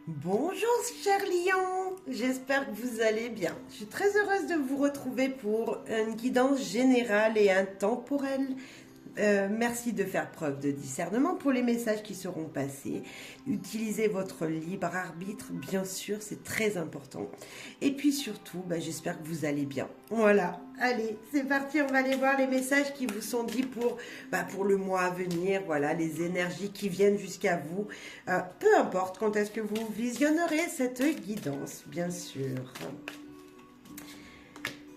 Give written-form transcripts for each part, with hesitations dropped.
Bonjour chers lions, j'espère que vous allez bien. Je suis très heureuse de vous retrouver pour une guidance générale et intemporelle. Merci de faire preuve de discernement pour les messages qui seront passés. Utilisez votre libre arbitre, bien sûr, c'est très important. Et puis surtout, j'espère que vous allez bien. Voilà, allez, c'est parti, on va aller voir les messages qui vous sont dits pour le mois à venir. Voilà, les énergies qui viennent jusqu'à vous. Peu importe quand est-ce que vous visionnerez cette guidance, bien sûr.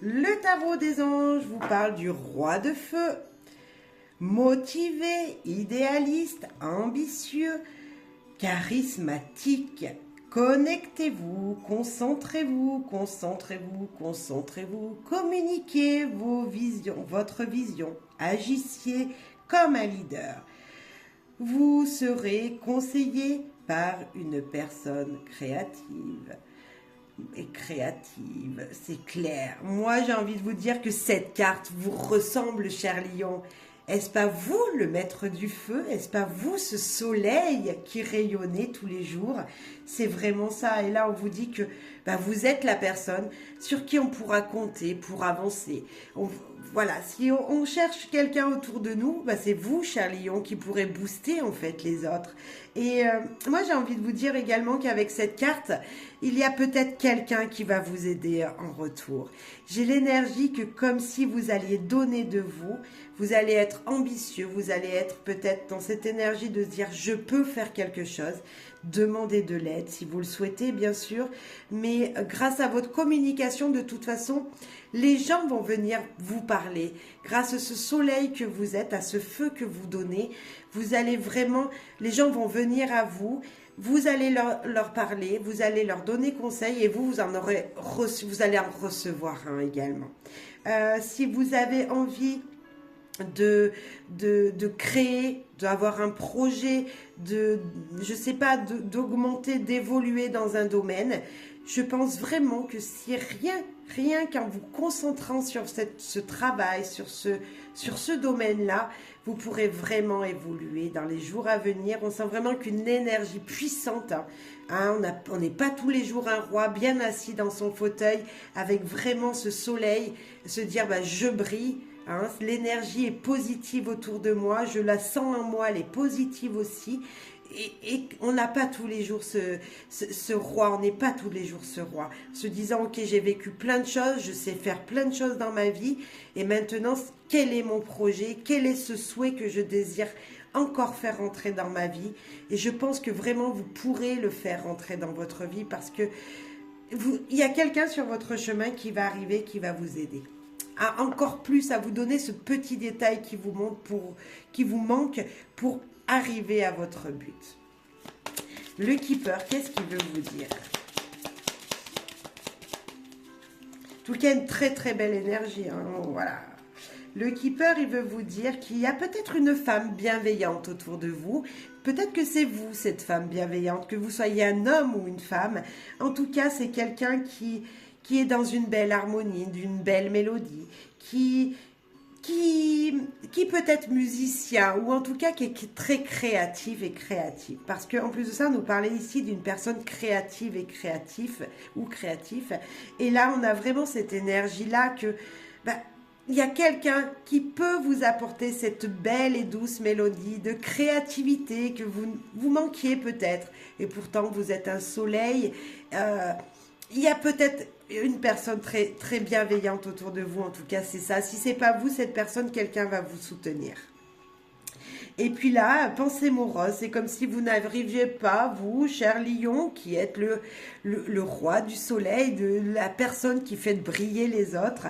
Le tarot des anges vous parle du roi de feu. Motivé, idéaliste, ambitieux, charismatique. Connectez-vous, concentrez-vous, concentrez-vous, concentrez-vous. Communiquez votre vision. Agissez comme un leader. Vous serez conseillé par une personne créative. Et créative, c'est clair. Moi, j'ai envie de vous dire que cette carte vous ressemble, cher lion. Est-ce pas vous le maître du feu? Est-ce pas vous ce soleil qui rayonnait tous les jours? C'est vraiment ça. Et là, on vous dit que vous êtes la personne sur qui on pourra compter pour avancer. Voilà, si on cherche quelqu'un autour de nous, c'est vous, cher lion, qui pourrez booster en fait les autres. Et moi, j'ai envie de vous dire également qu'avec cette carte, il y a peut-être quelqu'un qui va vous aider en retour. J'ai l'énergie que comme si vous alliez donner de vous, vous allez être ambitieux, vous allez être peut-être dans cette énergie de se dire je peux faire quelque chose. Demandez de l'aide si vous le souhaitez, bien sûr. Mais grâce à votre communication, de toute façon, les gens vont venir vous parler. Grâce à ce soleil que vous êtes, à ce feu que vous donnez, vous allez vraiment, les gens vont venir à vous. Vous allez leur parler, vous allez leur donner conseil et vous allez en recevoir un également. Si vous avez envie de créer, d'avoir un projet, je sais pas, d'augmenter, d'évoluer dans un domaine, je pense vraiment que si rien qu'en vous concentrant sur ce travail, sur ce domaine-là, vous pourrez vraiment évoluer dans les jours à venir. On sent vraiment qu'une énergie puissante, on n'est pas tous les jours un roi bien assis dans son fauteuil avec vraiment ce soleil, se dire je brille. L'énergie est positive autour de moi, je la sens en moi, elle est positive aussi. Et on n'a pas tous les jours ce roi, on n'est pas tous les jours ce roi. Se disant, ok, j'ai vécu plein de choses, je sais faire plein de choses dans ma vie, et maintenant, quel est mon projet, quel est ce souhait que je désire encore faire rentrer dans ma vie? Et je pense que vraiment, vous pourrez le faire rentrer dans votre vie parce que il y a quelqu'un sur votre chemin qui va arriver, qui va vous aider. Encore plus à vous donner ce petit détail qui vous manque pour arriver à votre but. Le Keeper, qu'est-ce qu'il veut vous dire? En tout cas, une très très belle énergie. Voilà. Le Keeper, il veut vous dire qu'il y a peut-être une femme bienveillante autour de vous. Peut-être que c'est vous, cette femme bienveillante, que vous soyez un homme ou une femme. En tout cas, c'est quelqu'un qui est dans une belle harmonie, d'une belle mélodie, qui peut être musicien ou en tout cas qui est très créative et créatif. Parce qu'en plus de ça, on nous parlait ici d'une personne créative et créatif ou créatif. Et là, on a vraiment cette énergie-là que il y a quelqu'un qui peut vous apporter cette belle et douce mélodie de créativité que vous manquiez peut-être. Et pourtant, vous êtes un soleil. Il y a peut-être une personne très, très bienveillante autour de vous, en tout cas c'est ça. Si ce n'est pas vous, cette personne, quelqu'un va vous soutenir. Et puis là, pensée morose, c'est comme si vous n'arriviez pas, vous, cher lion, qui êtes le roi du soleil, de la personne qui fait briller les autres,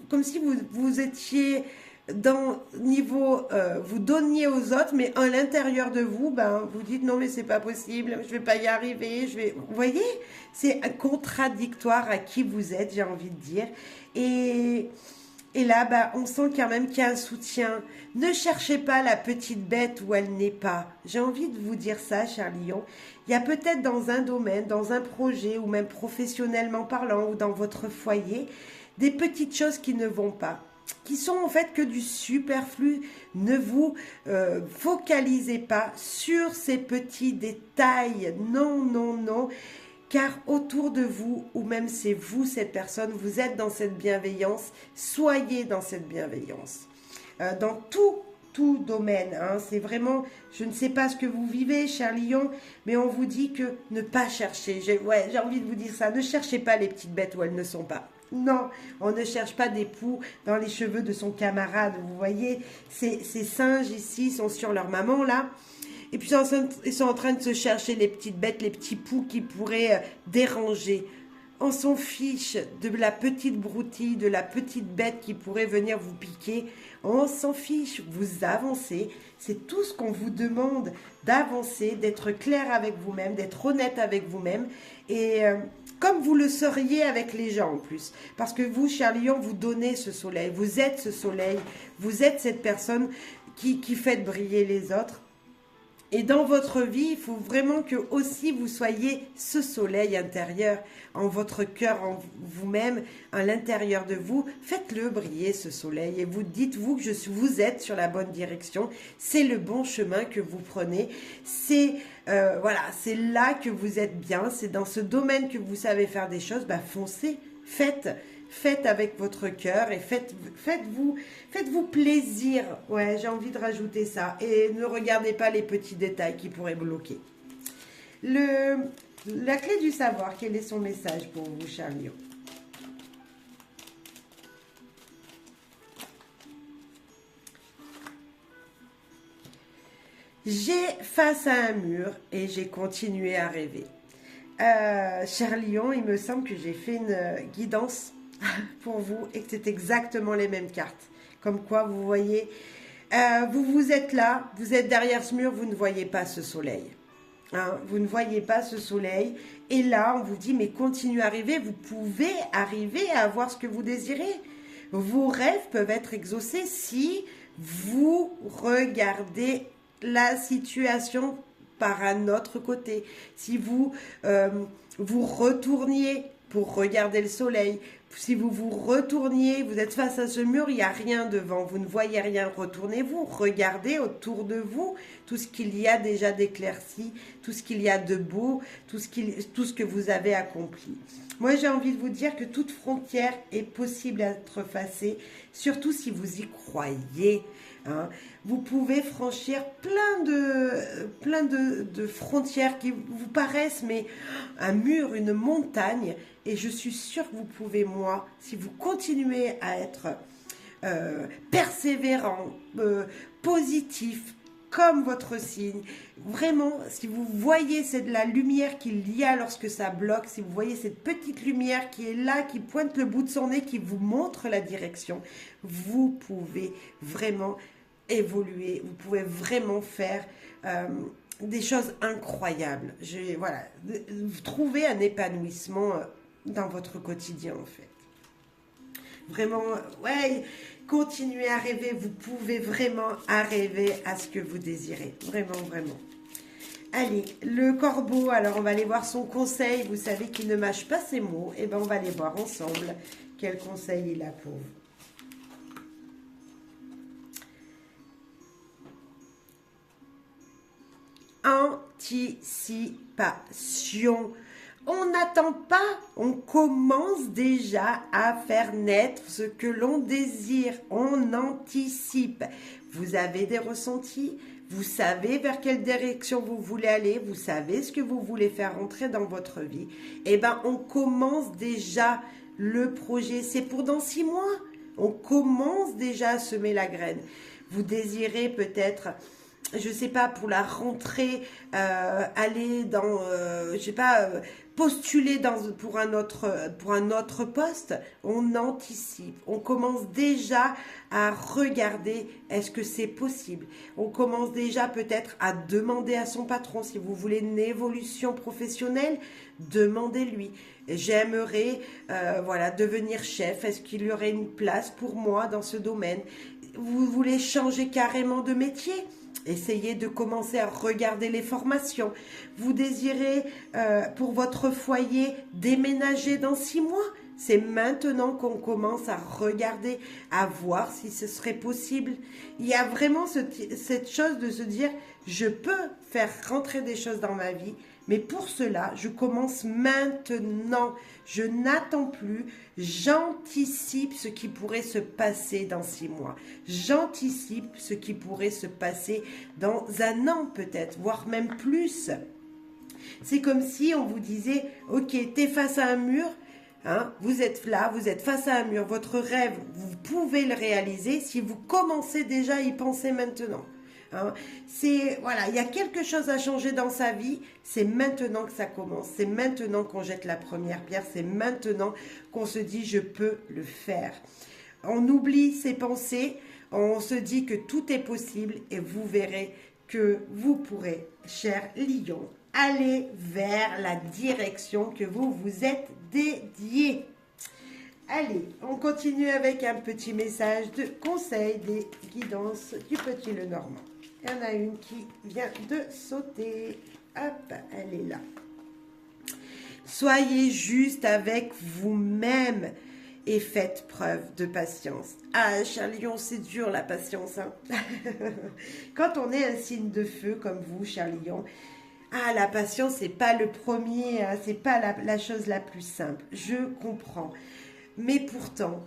comme si vous étiez vous donniez aux autres, mais à l'intérieur de vous, vous dites non mais c'est pas possible, je vais pas y arriver, vous voyez, c'est contradictoire à qui vous êtes, j'ai envie de dire, et là, on sent quand même qu'il y a un soutien. Ne cherchez pas la petite bête où elle n'est pas. J'ai envie de vous dire ça, cher lion. Il y a peut-être dans un domaine, dans un projet, ou même professionnellement parlant, ou dans votre foyer, des petites choses qui ne vont pas. qui sont en fait que du superflu. Ne vous focalisez pas sur ces petits détails. Non, non, non. Car autour de vous, ou même c'est vous cette personne, vous êtes dans cette bienveillance. Soyez dans cette bienveillance. Dans tout domaine. Hein. C'est vraiment, je ne sais pas ce que vous vivez, cher Lion, mais on vous dit que ne pas chercher. J'ai envie de vous dire ça. Ne cherchez pas les petites bêtes où elles ne sont pas. Non, on ne cherche pas des poux dans les cheveux de son camarade. Vous voyez, ces singes ici sont sur leur maman là. Et puis ils sont en train de se chercher les petites bêtes, les petits poux qui pourraient déranger. On s'en fiche de la petite broutille, de la petite bête qui pourrait venir vous piquer. On s'en fiche, vous avancez. C'est tout ce qu'on vous demande, d'avancer, d'être clair avec vous-même, d'être honnête avec vous-même. Et comme vous le seriez avec les gens en plus. Parce que vous, cher Lion, vous donnez ce soleil. Vous êtes ce soleil. Vous êtes cette personne qui fait briller les autres. Et dans votre vie, il faut vraiment que aussi vous soyez ce soleil intérieur en votre cœur, en vous-même, à l'intérieur de vous. Faites-le briller ce soleil et vous dites-vous que vous êtes sur la bonne direction. C'est le bon chemin que vous prenez. C'est voilà, c'est là que vous êtes bien. C'est dans ce domaine que vous savez faire des choses. Bah foncez, faites avec votre cœur et faites-vous plaisir. Ouais, j'ai envie de rajouter ça. Et ne regardez pas les petits détails qui pourraient bloquer. La clé du savoir, quel est son message pour vous, cher Lion? J'ai face à un mur et j'ai continué à rêver. Cher Lion, il me semble que j'ai fait une guidance pour vous et que c'est exactement les mêmes cartes. Comme quoi, vous voyez, vous êtes là, vous êtes derrière ce mur, vous ne voyez pas ce soleil. Hein, vous ne voyez pas ce soleil. Et là, on vous dit, mais continuez à rêver, vous pouvez arriver à avoir ce que vous désirez. Vos rêves peuvent être exaucés si vous regardez la situation par un autre côté. Si vous vous retourniez pour regarder le soleil, si vous vous retourniez, vous êtes face à ce mur, il n'y a rien devant, vous ne voyez rien, retournez-vous, regardez autour de vous tout ce qu'il y a déjà d'éclairci, tout ce qu'il y a de beau, tout ce que vous avez accompli. Moi, j'ai envie de vous dire que toute frontière est possible à être effacée, surtout si vous y croyez. Hein. Vous pouvez franchir plein de frontières qui vous paraissent, mais un mur, une montagne. Et je suis sûre que vous pouvez, moi, si vous continuez à être persévérant, positif, comme votre signe, vraiment, si vous voyez c'est de la lumière qu'il y a lorsque ça bloque, si vous voyez cette petite lumière qui est là, qui pointe le bout de son nez, qui vous montre la direction, vous pouvez vraiment évoluer, vous pouvez vraiment faire des choses incroyables. Voilà, trouver un épanouissement dans votre quotidien en fait. Vraiment, ouais, continuez à rêver, vous pouvez vraiment arriver à ce que vous désirez, vraiment, vraiment. Allez, le corbeau, alors on va aller voir son conseil, vous savez qu'il ne mâche pas ses mots, et bien on va aller voir ensemble quel conseil il a pour vous. Anticipation. On n'attend pas, on commence déjà à faire naître ce que l'on désire. On anticipe. Vous avez des ressentis, vous savez vers quelle direction vous voulez aller, vous savez ce que vous voulez faire entrer dans votre vie. Eh bien, on commence déjà le projet. C'est pour dans 6 mois. On commence déjà à semer la graine. Vous désirez peut-être... je sais pas, pour la rentrée, aller dans, je sais pas, postuler pour un autre poste, on anticipe. On commence déjà à regarder, est-ce que c'est possible? On commence déjà peut-être à demander à son patron, si vous voulez une évolution professionnelle, demandez-lui. J'aimerais, voilà, devenir chef. Est-ce qu'il y aurait une place pour moi dans ce domaine? Vous voulez changer carrément de métier? Essayez de commencer à regarder les formations. Vous désirez, pour votre foyer, déménager dans 6 mois? C'est maintenant qu'on commence à regarder, à voir si ce serait possible. Il y a vraiment cette chose de se dire, je peux faire rentrer des choses dans ma vie, mais pour cela, je commence maintenant. Je n'attends plus. J'anticipe ce qui pourrait se passer dans 6 mois. J'anticipe ce qui pourrait se passer dans 1 an peut-être, voire même plus. C'est comme si on vous disait, ok, t'es face à un mur, hein, vous êtes là, vous êtes face à un mur, votre rêve, vous pouvez le réaliser si vous commencez déjà à y penser maintenant. Hein. Voilà, il y a quelque chose à changer dans sa vie, c'est maintenant que ça commence, c'est maintenant qu'on jette la première pierre, c'est maintenant qu'on se dit je peux le faire. On oublie ses pensées, on se dit que tout est possible et vous verrez que vous pourrez, cher lion, aller vers la direction que vous vous êtes dédié. Allez, on continue avec un petit message de conseil des guidances du petit Lenormand. Il y en a une qui vient de sauter. Hop, elle est là. Soyez juste avec vous-même et faites preuve de patience. Ah, cher lion, c'est dur la patience. Hein. Quand on est un signe de feu comme vous, cher lion, la patience, c'est pas le premier, hein, c'est pas la chose la plus simple. Je comprends. Mais pourtant,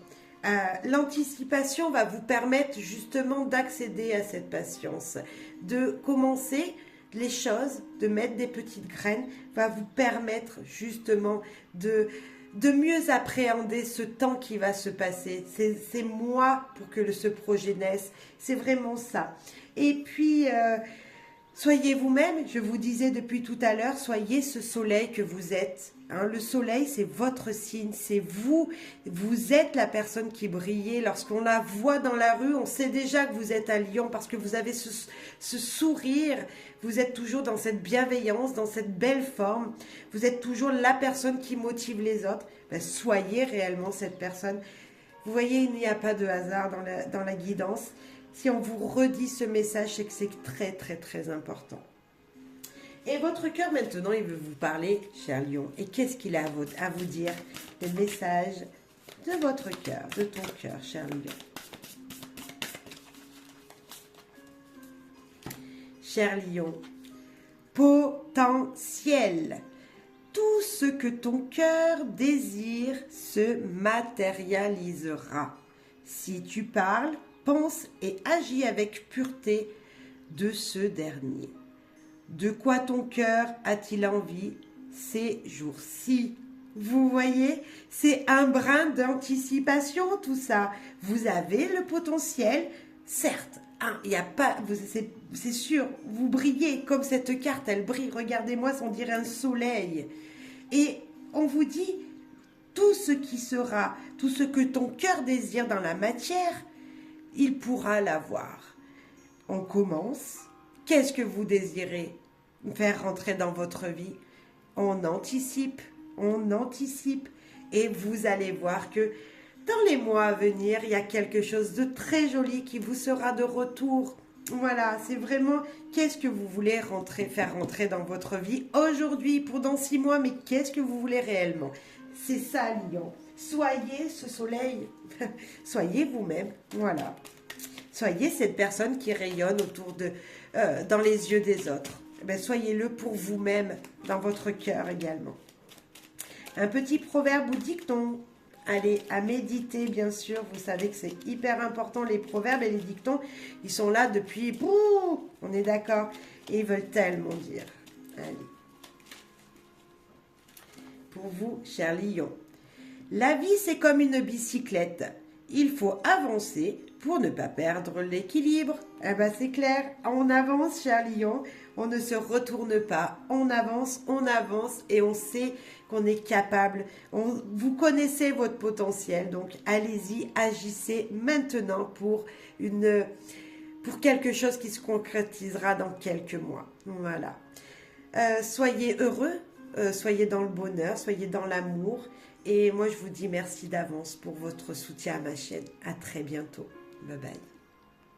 l'anticipation va vous permettre justement d'accéder à cette patience, de commencer les choses, de mettre des petites graines, va vous permettre justement de mieux appréhender ce temps qui va se passer. C'est moi pour que ce projet naisse, c'est vraiment ça. Et puis, soyez vous-même, je vous disais depuis tout à l'heure, soyez ce soleil que vous êtes. Hein, le soleil, c'est votre signe, c'est vous. Vous êtes la personne qui brille. Lorsqu'on la voit dans la rue, on sait déjà que vous êtes un lion parce que vous avez ce sourire. Vous êtes toujours dans cette bienveillance, dans cette belle forme. Vous êtes toujours la personne qui motive les autres. Ben, soyez réellement cette personne. Vous voyez, il n'y a pas de hasard dans la guidance. Si on vous redit ce message, c'est que c'est très, très, très important. Et votre cœur, maintenant, il veut vous parler, cher lion. Et qu'est-ce qu'il a à vous dire? Le message de votre cœur, de ton cœur, cher lion. Cher lion, potentiel. Tout ce que ton cœur désire se matérialisera. Si tu parles, pense et agis avec pureté de ce dernier. De quoi ton cœur a-t-il envie ces jours-ci? Vous voyez, c'est un brin d'anticipation tout ça. Vous avez le potentiel, certes, hein, il y a pas, c'est sûr, vous brillez comme cette carte, elle brille. Regardez-moi, on dirait un soleil. Et on vous dit, tout ce qui sera, tout ce que ton cœur désire dans la matière, il pourra l'avoir. On commence. Qu'est-ce que vous désirez faire rentrer dans votre vie? On anticipe, et vous allez voir que dans les mois à venir, il y a quelque chose de très joli qui vous sera de retour. Voilà, c'est vraiment qu'est-ce que vous voulez faire rentrer dans votre vie aujourd'hui, pour dans 6 mois, mais qu'est-ce que vous voulez réellement? C'est ça, lion. Soyez ce soleil, soyez vous-même, voilà. Soyez cette personne qui rayonne dans les yeux des autres. Ben, soyez-le pour vous-même, dans votre cœur également. Un petit proverbe ou dicton. Allez, à méditer, bien sûr. Vous savez que c'est hyper important, les proverbes et les dictons. Ils sont là depuis... Bouh, on est d'accord. Et ils veulent tellement dire. Allez. Pour vous, cher lion. La vie, c'est comme une bicyclette. Il faut avancer pour ne pas perdre l'équilibre. Eh ben, c'est clair, on avance, cher lion, on ne se retourne pas, on avance et on sait qu'on est capable. Vous connaissez votre potentiel, donc allez-y, agissez maintenant pour quelque chose qui se concrétisera dans quelques mois. Voilà. Soyez heureux, soyez dans le bonheur, soyez dans l'amour. Et moi, je vous dis merci d'avance pour votre soutien à ma chaîne. À très bientôt. Bye bye.